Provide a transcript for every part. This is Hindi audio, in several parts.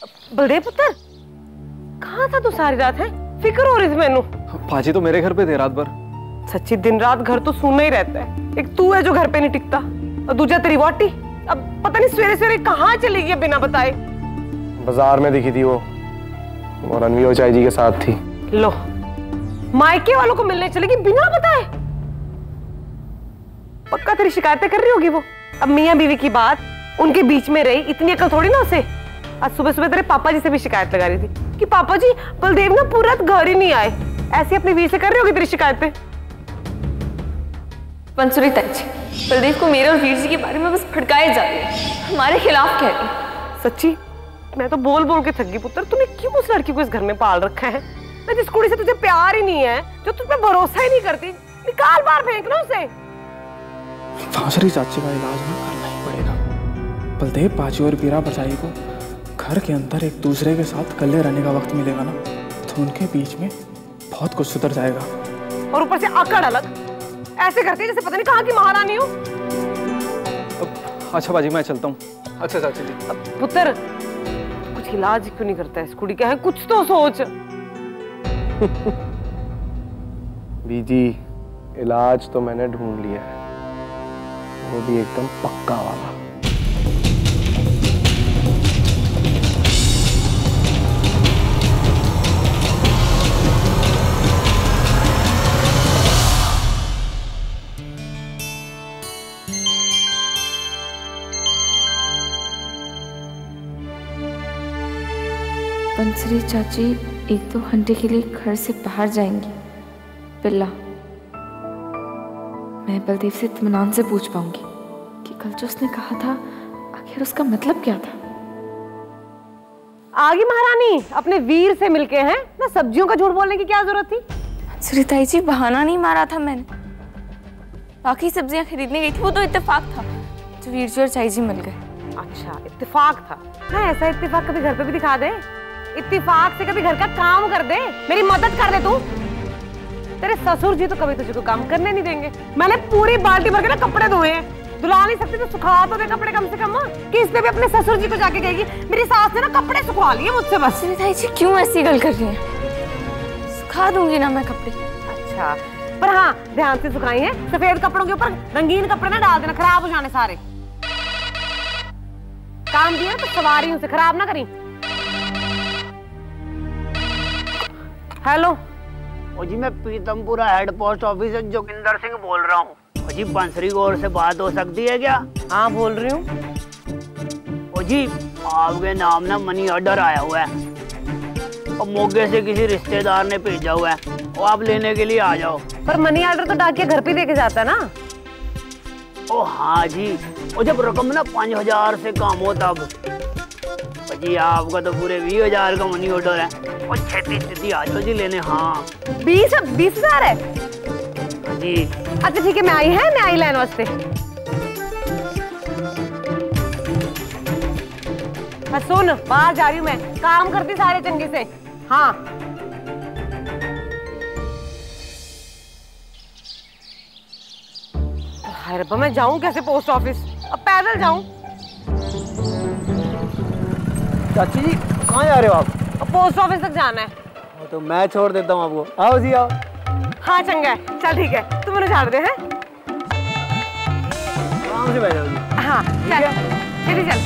बलदेव पुत्र, कहाँ था तू सारी रात? है फिक्र हो रही थी मैनू। पाजी तो मेरे घर पे थे रात भर। सच्ची दिन रात घर तो सूना ही रहता है। एक तू है जो घर पे नहीं टिकता और दूसरा तेरी वोटी। अब पता नहीं सवेरे सवेरे कहाँ चली गई बिना बताए। बाजार में दिखी थी वो, और रणवीर और चाय जी के साथ थी। लो, मायके वालों को मिलने चलेगी बिना बताए। पक्का तेरी शिकायतें कर रही होगी वो। अब मियां बीवी की बात, उनके बीच में रही, इतनी अकल थोड़ी ना उसे। आज सुबह सुबह तेरे पापा जी से भी शिकायत लगा रही थी कि पापा जी बलदेव ना पूरा घर ही नहीं आए। ऐसे अपनी वीर से कर रही होगी तेरी शिकायतें। मंसूरी ताई जी, बलदेव को मेरे और वीर जी के बारे में बस भड़काए जा रही है, हमारे खिलाफ कह रही है। सच्ची मैं तो बोल बोल के थक गई पुत्र। तूने क्यों उस लड़की को इस घर में पाल रखा है? मैं जिस कुड़ी से तुझे प्यार ही नहीं है, जो तुझ पे भरोसा ही नहीं करती, निकाल बाहर फेंक ना उसे। बांसुरी चाची का इलाज ना करना ही पड़ेगा। बलदेव पाजी और बीरा बचाई को घर के अंदर एक दूसरे के साथ अकेले रहने का वक्त मिलेगा ना, तो उनके बीच में बहुत कुछ सुधर जाएगा। और ऊपर से आकड़ अलग, ऐसे करती है जैसे पता नहीं कहाँ की महारानी हो। अच्छा बाजी मैं चलता हूँ। अच्छा चाची जी। पुत्र कुछ इलाज क्यों नहीं करता है इस कुड़ी का? है कुछ तो सोच। बीजी, इलाज तो मैंने ढूंढ लिया है, वो भी एकदम पक्का वाला। बंसरी चाची 1-2 घंटे के लिए घर से बाहर जाएंगी। बिल्ला, मैं बलदेव से इत्मीनान से पूछ पाऊंगी कि कल जो उसने कहा था आखिर उसका मतलब क्या था। आगे महारानी अपने वीर से मिलके हैं ना, सब्जियों का झूठ बोलने की क्या जरूरत थी? बंसरी ताई जी, बहाना नहीं मारा था मैंने। बाकी सब्जियां खरीदने गई थी, वो तो इत्तेफाक था जो वीर जी और चाई जी मिल गए। अच्छा इत्तेफाक था ना? ऐसा इत्तेफाक कभी घर पे भी दिखा दे। इत्तेफाक से कभी घर का काम कर दे, मेरी मदद कर दे तू। तेरे ससुर जी तो कभी तुझे को काम करने नहीं देंगे। मैंने पूरी बाल्टी भर के ना कपड़े धोए हैं। धुला नहीं सकती तो सुखा तो दे कपड़े कम से कम। कि इस पे भी अपने ससुर जी को जाके कहेगी मेरी सास ने ना कपड़े सुखवा लिए मुझसे बस। ताई जी क्यों ऐसी गल कर रही हैं? सुखा दूंगी ना मैं कपड़े। अच्छा, पर हाँ ध्यान से सुखाई है। सफेद कपड़ों के ऊपर रंगीन कपड़े ना डाल देना, खराब हो जाने सारे। काम दिया तो सवारी उसे खराब ना करी। हेलो जी, मैं पीतमपुरा हेड पोस्ट ऑफिस से जोगिंदर सिंह बोल रहा हूँ। जी बंसरी गौर से बात हो सकती है क्या? हाँ बोल रही हूँ। जी आपके नाम ना मनी ऑर्डर आया हुआ है और मोगे से किसी रिश्तेदार ने भेजा हुआ है, और आप लेने के लिए आ जाओ। पर मनी ऑर्डर तो डाकिया घर पे देके जाता है ना। ओ हाँ जी, और जब रकम ना 5000 से कम हो तब। जी आपका तो पूरे 20,000 का मनी ऑर्डर है, और छेती आ जाओ जी लेने। हाँ 20,000 है जी। अच्छा ठीक है, मैं आई लेने वास्ते। सुन, बाहर जा रही हूँ मैं, काम करती सारे चंगे से। हाँ हाय रब्बा, मैं जाऊं कैसे पोस्ट ऑफिस? अब पैदल जाऊं? चाची जी कहाँ जा रहे हो आप? अब पोस्ट ऑफिस तक जाना है। तो मैं छोड़ देता हूँ आपको। आओ जी आओ। हाँ चंगा है, चल ठीक है, तू मुझे झाड़ दे। हैं आराम से बैठ जाओ जी। हाँ चल चल चल।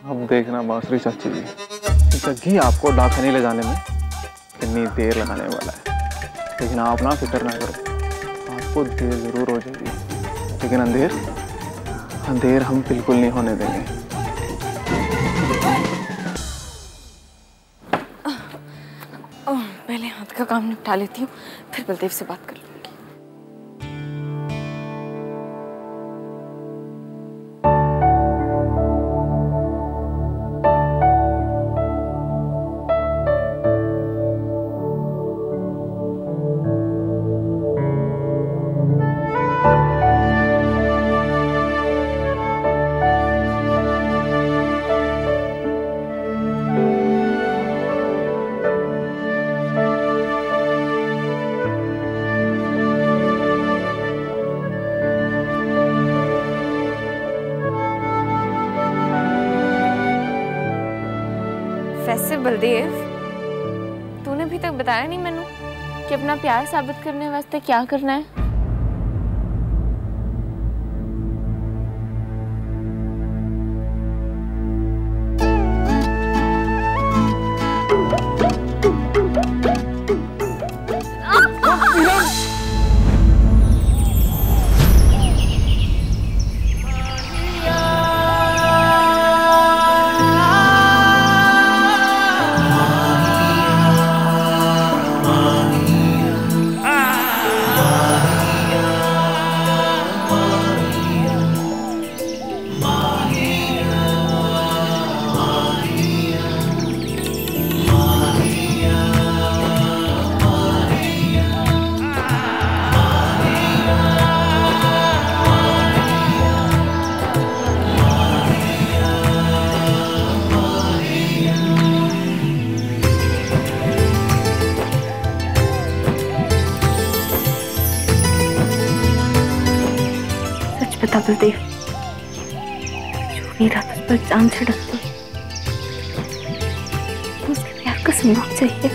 अब देखना बांसुरी चाची जी, जग्गी आपको डाकनी ले जाने में कितनी देर लगाने वाला है। लेकिन आप ना फिक्र ना करो, आपको देर जरूर हो जाएगी, लेकिन अंधेर हम बिल्कुल नहीं होने देंगे। पहले हाथ का काम निपटा लेती हूँ, फिर बलदेव से बात कर लूँ। बलदेव, तूने अभी तक बताया नहीं मैनू कि अपना प्यार साबित करने वास्ते क्या करना है। बलदेव, जो वीरा तुझ पर जान छिड़कती, उसके प्यार का संभोग चाहिए।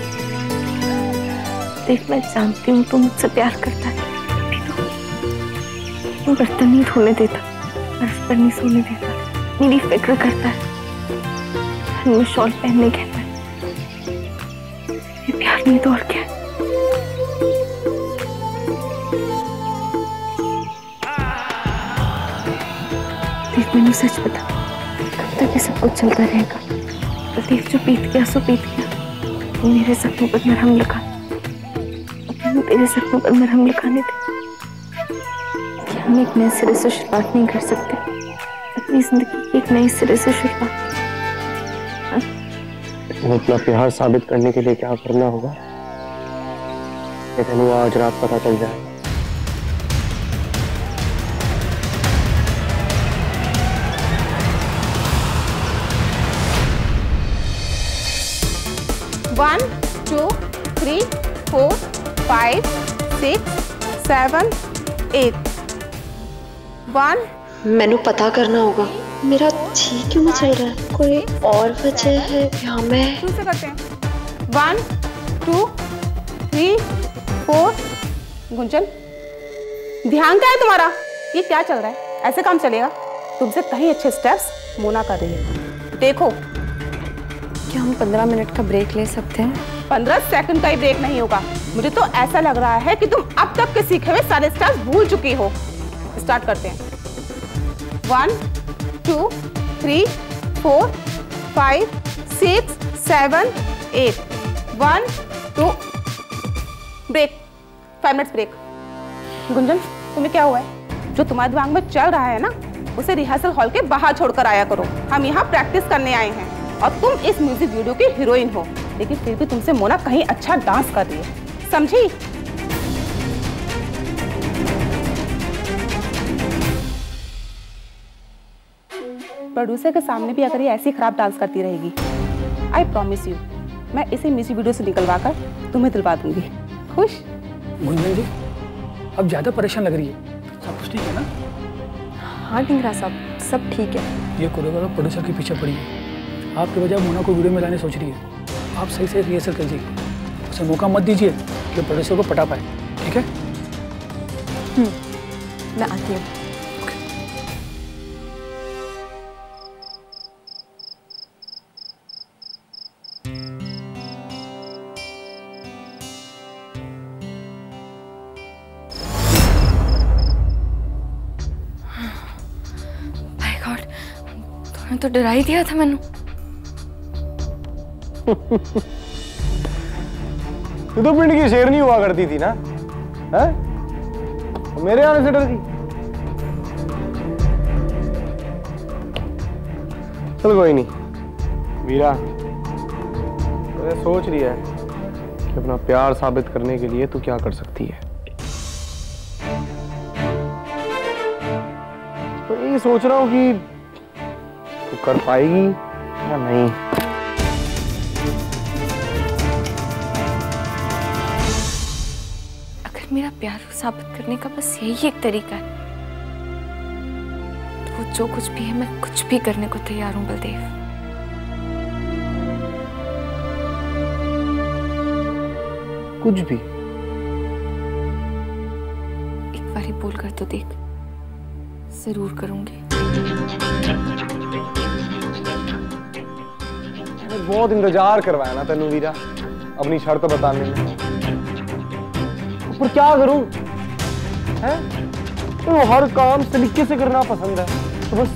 देख, मैं जानती हूँ तू मुझसे प्यार करता है, तू बर्तन नहीं धोने देता, बर्फ पर नहीं सोने देता, मेरी फिक्र करता है, में शॉल पहनने कहता है। ये प्यार नहीं तो और क्या है? मैंने सच बता, कब तक ये सब कुछ चलता रहेगा? बलदेव, जो बीत गया सो बीत गया। मेरे सपनों पर मरहम लगा, तेरे सपनों पर मरहम लगाने दे। क्या हम एक नए सिरे से शुरुआत नहीं कर सकते? अपनी जिंदगी की एक नई सिरे से शुरुआत। अपना प्यार साबित करने के लिए क्या करना होगा, ये तेनू आज रात पता चल जाएगा। One, 2, 3, 4, 5, 6, 7, 8. 1. मैंने पता करना होगा मेरा जी क्यों नहीं चल रहा है, कोई और वजह है या मैं दूसरे करते हैं। 1, 2, 3, 4. गुंजन, ध्यान क्या है तुम्हारा? ये क्या चल रहा है? ऐसे काम चलेगा? तुमसे कहीं अच्छे स्टेप्स मोना कर रही है। देखो, क्या हम 15 मिनट का ब्रेक ले सकते हैं? 15 सेकंड का ही ब्रेक नहीं होगा। मुझे तो ऐसा लग रहा है कि तुम अब तक के सीखे हुए सारे स्टेप्स भूल चुकी हो। स्टार्ट करते हैं। 1, 2, 3, 4, 5, 6, 7, 8. 1, 2. ब्रेक। 5 minutes break. गुंजन, तुम्हें क्या हुआ है? जो तुम्हारे दिमाग में चल रहा है ना, उसे रिहर्सल हॉल के बाहर छोड़कर आया करो। हम यहाँ प्रैक्टिस करने आए हैं और तुम इस म्यूजिक वीडियो की हीरोइन हो, लेकिन फिर भी तुमसे मोना कहीं अच्छा डांस कर रही है, समझी? प्रोड्यूसर के सामने भी अगर ये ऐसी खराब डांस करती रहेगी, आई प्रॉमिस यू, मैं इसे म्यूजिक वीडियो से निकलवा कर तुम्हें दिलवा दूंगी। खुश? गुंजन जी, अब ज्यादा परेशान लग रही है। सब कुछ ठीक है ना? हाँ ढिंगरा साहब, सब ठीक है। ये कोरियोग्राफर प्रोड्यूसर के पीछे पड़ी है। आपके बजाय मोना को वीडियो में लाने सोच रही है। आप सही से रिहर्सल कीजिए, उसे मौका मत दीजिए कि प्रोड्यूसर को पटा पाए, ठीक है? मैं आती हूँ। माय गॉड, तूने तो डरा ही दिया था मैनू। तू तो पिंड की शेरनी हुआ करती थी ना, है? मेरे आने से डर गई? चल कोई नहीं वीरा, तो सोच रही है कि अपना प्यार साबित करने के लिए तू क्या कर सकती है। तो ये सोच रहा हूँ कि तू कर पाएगी या नहीं। मेरा प्यार साबित करने का बस यही एक तरीका है, तो जो कुछ भी है मैं कुछ भी करने को तैयार हूं बलदेव। कुछ भी। एक बारी बोल कर तो देख, जरूर करूंगी। मैंने बहुत इंतजार करवाया ना तेनू वीरा अपनी शर्त बताने में, पर क्या करूं है? तो हर काम सलीके से करना पसंद है, तो बस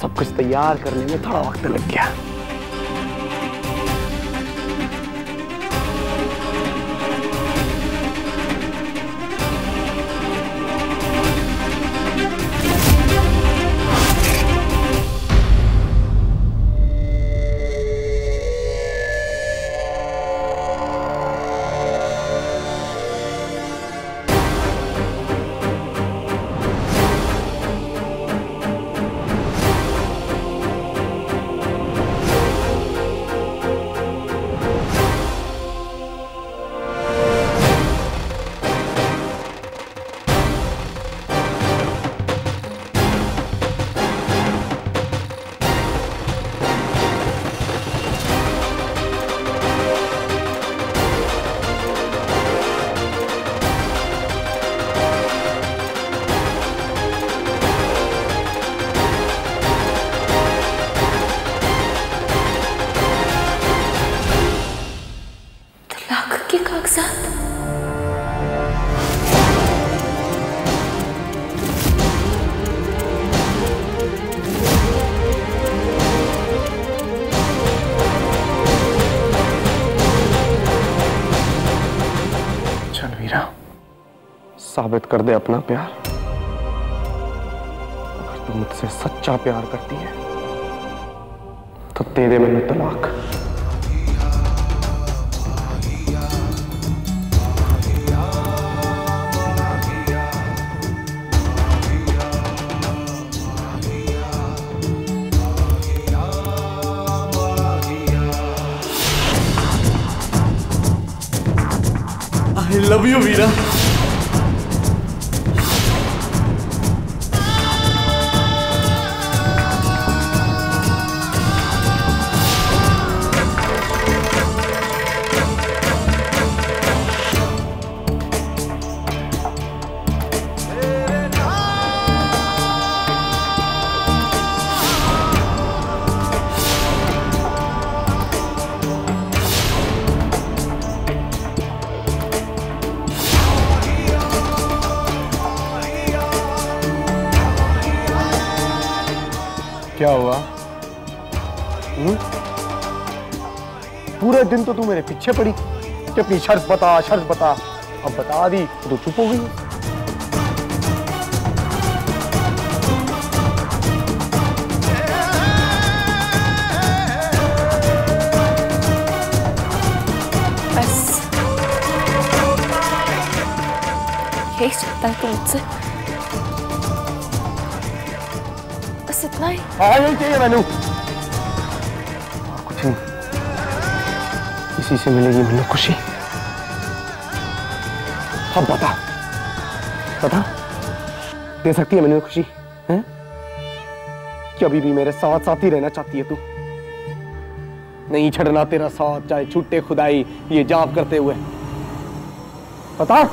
सब कुछ तैयार करने में थोड़ा वक्त लग गया। साबित कर दे अपना प्यार। अगर तू मुझसे सच्चा प्यार करती है तो दे दे मैंने तलाक। I love you, वीरा। क्या हुआ? पूरे दिन तो तू मेरे पीछे पड़ी कि अपनी शर्त बता, शर्त बता। अब बता दी तो चुप हो गई। बस यही चाहता है तू मुझसे? बस इतना ही? हाँ, यही चाहिए मैनू, और कुछ नहीं। इसी से मिलेगी मैनू खुशी। अब बता, बता, दे सकती है मैनू खुशी है? कि अभी भी मेरे साथ साथ ही रहना चाहती है तू? नहीं छड़ना तेरा साथ, चाहे छूटे खुदाई ये जाप करते हुए। बता।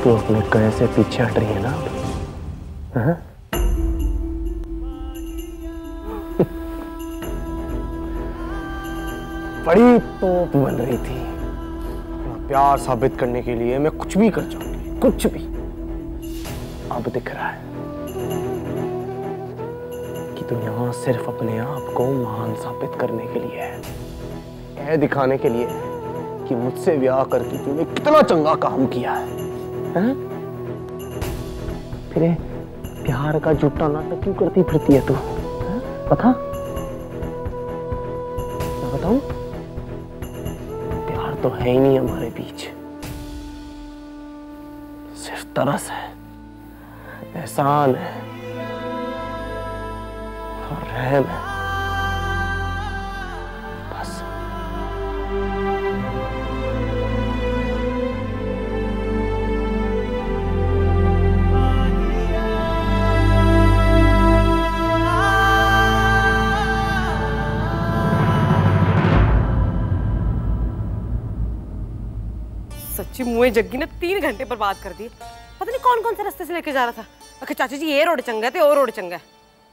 तो अपने कहे से पीछे हट रही है ना? हाँ? बड़ी तोप बन रही थी। अपना प्यार साबित करने के लिए मैं कुछ भी कर जाऊंगी, कुछ भी। अब दिख रहा है कि तुम यहाँ सिर्फ अपने आप को महान साबित करने के लिए है, यह दिखाने के लिए कि मुझसे ब्याह करके तूने कितना चंगा काम किया है। प्यार का झूठा नाटक क्यों करती फिरती है तू? बता, मैं बताऊं? प्यार तो है ही नहीं हमारे बीच, सिर्फ तरस है, एहसान है और रहम है, बस। सच्ची मुँह जग्गी ने 3 घंटे बर्बाद कर दिए। पता नहीं कौन कौन से रास्ते से लेके जा रहा था। अरे चाची जी ये रोड चंगा है तो वो रोड चंगा है,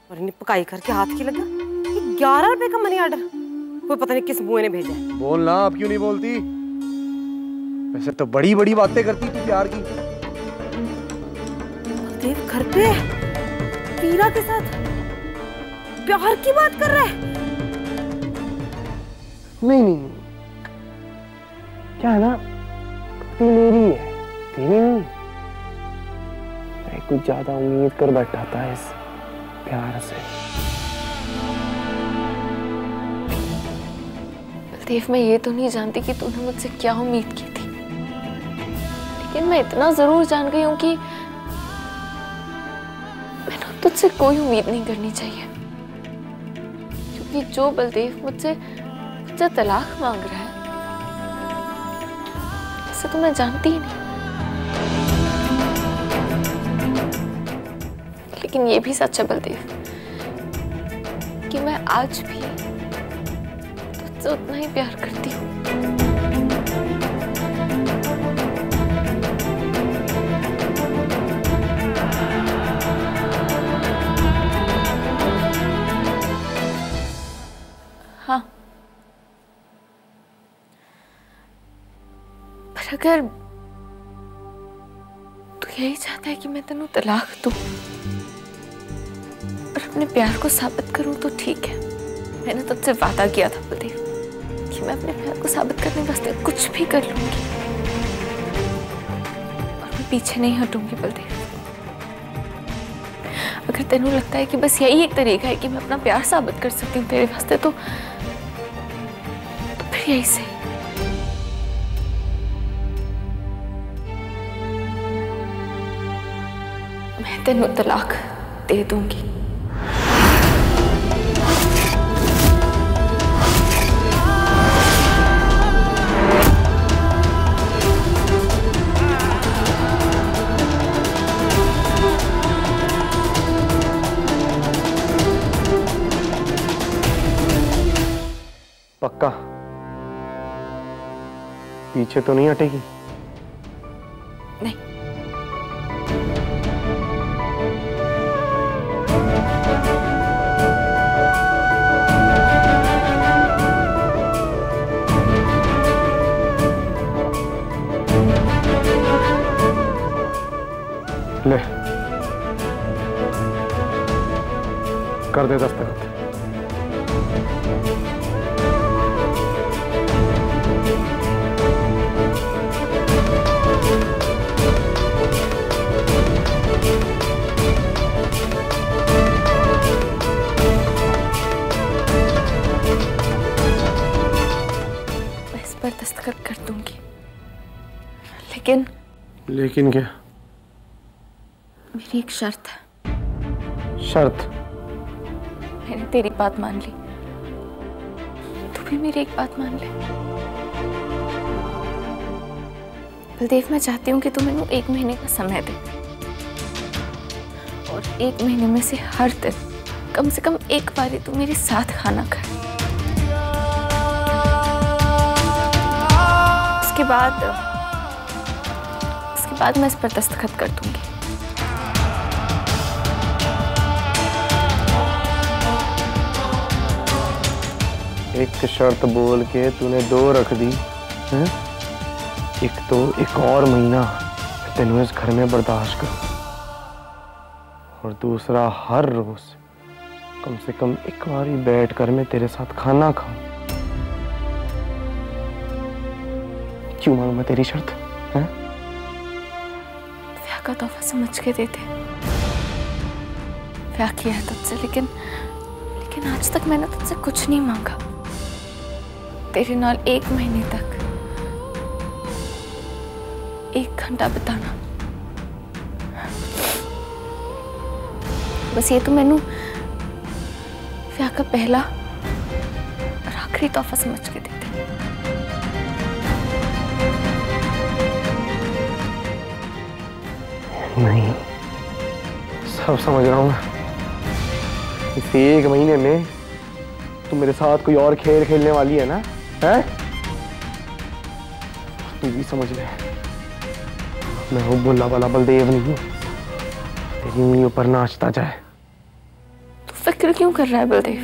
और इन्हें पकाई करके हाथ की लगा। ये 11 रुपए का मनी ऑर्डर कोई पता नहीं किस मुँह ने भेजा है। बोलना, अब क्यों नहीं बोलती? वैसे तो बड़ी बड़ी बातें करती तू प्यार की। देव घर पे वीरा के साथ प्यार की बात कर रहा है। नहीं, क्या है ना, तू मेरी है, तेरी नहीं। मैं कुछ ज्यादा उम्मीद कर बैठा था इस प्यार से। बलदेव, मैं ये तो नहीं जानती कि तूने मुझसे क्या उम्मीद की थी, लेकिन मैं इतना जरूर जान गई हूं कि मैंने तुझसे कोई उम्मीद नहीं करनी चाहिए, क्योंकि जो बलदेव मुझसे तलाक मांग रहा है उसे तो मैं जानती ही नहीं। लेकिन ये भी सच है बलदेव कि मैं आज भी तुझसे उतना ही प्यार करती हूँ। हाँ, पर अगर तू यही चाहता है कि मैं तेनू तलाक दूं और अपने प्यार को साबित करूं तो ठीक है। मैंने तुझसे वादा किया था बलदेव कि मैं अपने प्यार को साबित करने वास्ते कुछ भी कर लूंगी, और मैं पीछे नहीं हटूंगी बलदेव। अगर तेनू लगता है कि बस यही एक तरीका है कि मैं अपना प्यार साबित कर सकती हूँ तेरे वास्ते, तो फिर यही सही। मैं तेनू तलाक दे दूंगी। पक्का? पीछे तो नहीं हटेगी? नहीं। ले, कर दे दस्तखत। मैं इस पर दस्तखत कर दूंगी, लेकिन क्या? मेरी एक शर्त है। शर्त? मैंने तेरी बात मान ली, तू भी मेरी एक बात मान ले। बलदेव, मैं चाहती हूँ कि तू मैंने 1 महीने का समय दे, और 1 महीने में से हर दिन कम से कम एक बार तू मेरे साथ खाना खाए। उसके बाद मैं इस पर दस्तखत कर दूंगी। एक शर्त बोल के तूने 2 रख दी हैं? एक तो 1 और महीना तेनू इस घर में बर्दाश्त करूं, और दूसरा हर रोज कम से कम 1 बार ही बैठ कर मैं तेरे साथ खाना खाऊं। क्यों मानूं मैं तेरी शर्त? हैं? ब्याह का तोहफा समझ के देते, ब्याह किया है तुझसे, लेकिन आज तक मैंने तुझसे कुछ नहीं मांगा। तेरे नाल 1 महीने तक 1 घंटा बिताना, बस ये तो मैनू ब्याह का पहला और आखिरी तोहफा समझ के देते। नहीं, सब समझ रहा हूं मैं। इस 1 महीने में तुम मेरे साथ कोई और खेल खेलने वाली है ना? है? तू भी समझ ले, मैं वो भोला वाला बलदेव नहीं हूं तेरी उंगलियों पर नाचता जाए। तू फिक्र क्यों कर रहा है बलदेव?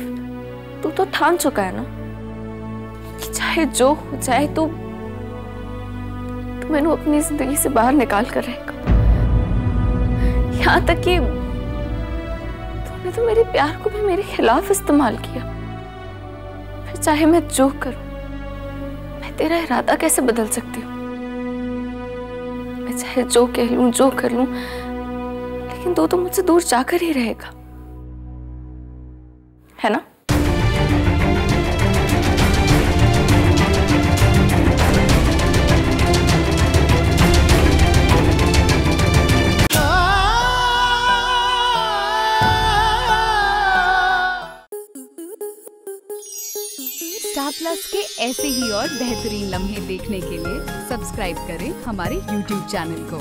तू तो ठान चुका है ना कि चाहे जो हो जाए तू मैंने अपनी जिंदगी से बाहर निकाल कर रहेगा। यहाँ तक कि तूने तो मेरे प्यार को भी मेरे खिलाफ इस्तेमाल किया। फिर चाहे मैं जो करूं, मैं तेरा इरादा कैसे बदल सकती हूँ? मैं चाहे जो कह लूं, जो कर लूं, लेकिन तू तो मुझसे दूर जाकर ही रहेगा, है ना? स्टार प्लस के ऐसे ही और बेहतरीन लम्हे देखने के लिए सब्सक्राइब करें हमारे YouTube चैनल को।